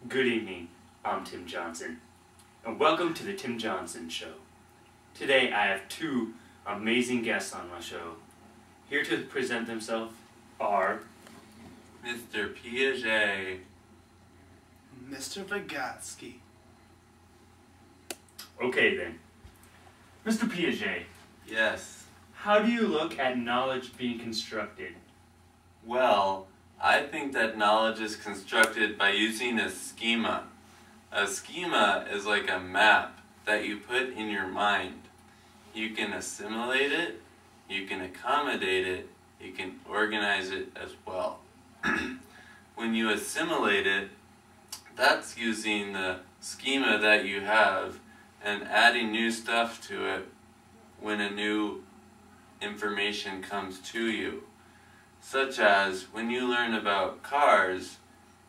Good evening, I'm Tim Johnson, and welcome to the Tim Johnson Show. Today I have two amazing guests on my show. Here to present themselves are Mr. Piaget. Mr. Vygotsky. Okay then. Mr. Piaget, Yes. how do you look at knowledge being constructed? Well, I think that knowledge is constructed by using a schema. A schema is like a map that you put in your mind. You can assimilate it, you can accommodate it, you can organize it as well. When you assimilate it, that's using the schema that you have and adding new stuff to it when a new information comes to you. Such as when you learn about cars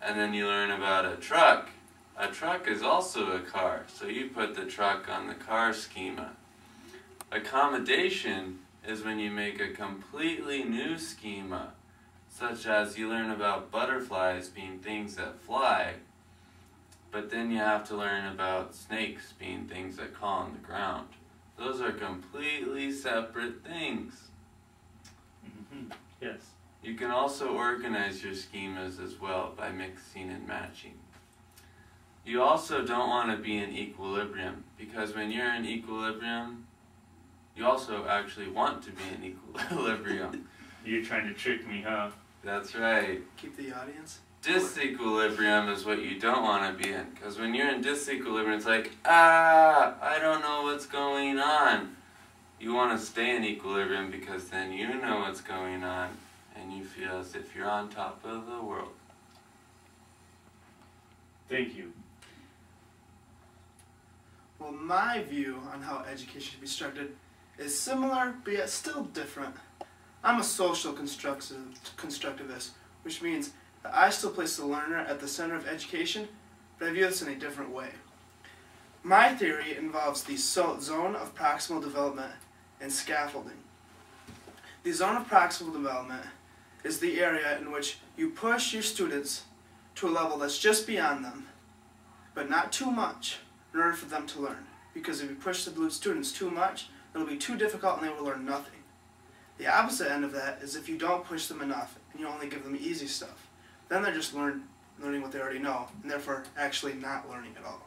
and then you learn about a truck is also a car, so you put the truck on the car schema. Accommodation is when you make a completely new schema, such as you learn about butterflies being things that fly, but then you have to learn about snakes being things that crawl on the ground. Those are completely separate things. Yes. You can also organize your schemas as well by mixing and matching. You also don't want to be in equilibrium, because when you're in equilibrium, you also actually want to be in equilibrium. You're trying to trick me, huh? That's right. Keep the audience. Disequilibrium is what you don't want to be in, because when you're in disequilibrium, it's like, I don't know what's going on. You want to stay in equilibrium because then you know what's going on, and you feel as if you're on top of the world. Thank you. Well, my view on how education should be structured is similar, but yet still different. I'm a social constructivist, which means that I still place the learner at the center of education, but I view this in a different way. My theory involves the zone of proximal development and scaffolding. The zone of proximal development is the area in which you push your students to a level that's just beyond them, but not too much, in order for them to learn. Because if you push the students too much, it'll be too difficult and they will learn nothing. The opposite end of that is if you don't push them enough and you only give them easy stuff. Then they're just learning what they already know, and therefore actually not learning at all.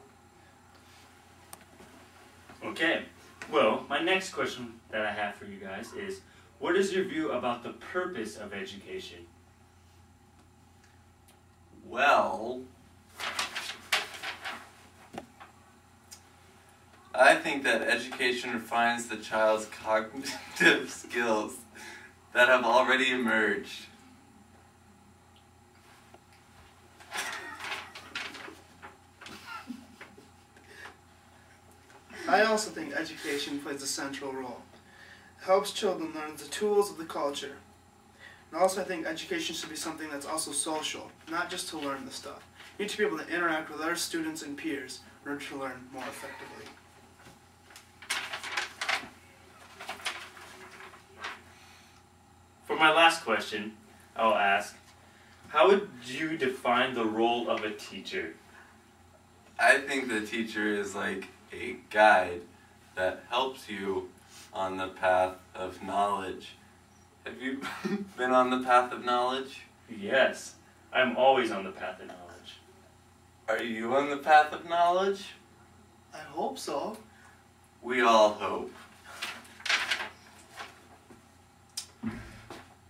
Okay. Well, my next question that I have for you guys is, what is your view about the purpose of education? Well, I think that education refines the child's cognitive skills that have already emerged. I also think education plays a central role. It helps children learn the tools of the culture. And also I think education should be something that's also social, not just to learn the stuff. You need to be able to interact with other students and peers in order to learn more effectively. For my last question, I'll ask, how would you define the role of a teacher? I think the teacher is like a guide that helps you on the path of knowledge. Have you been on the path of knowledge? Yes, I'm always on the path of knowledge. Are you on the path of knowledge? I hope so. We all hope.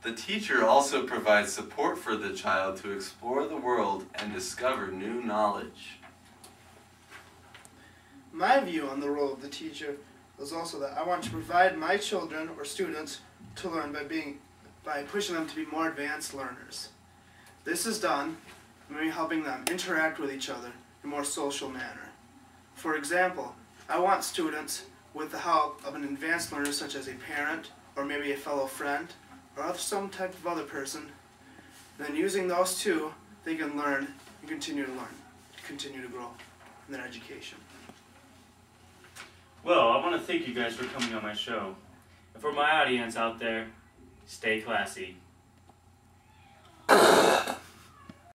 The teacher also provides support for the child to explore the world and discover new knowledge. My view on the role of the teacher is also that I want to provide my children or students to learn by pushing them to be more advanced learners. This is done by helping them interact with each other in a more social manner. For example, I want students, with the help of an advanced learner such as a parent or maybe a fellow friend or some type of other person, then using those two, they can learn and continue to grow in their education. Well, I want to thank you guys for coming on my show. And for my audience out there, stay classy.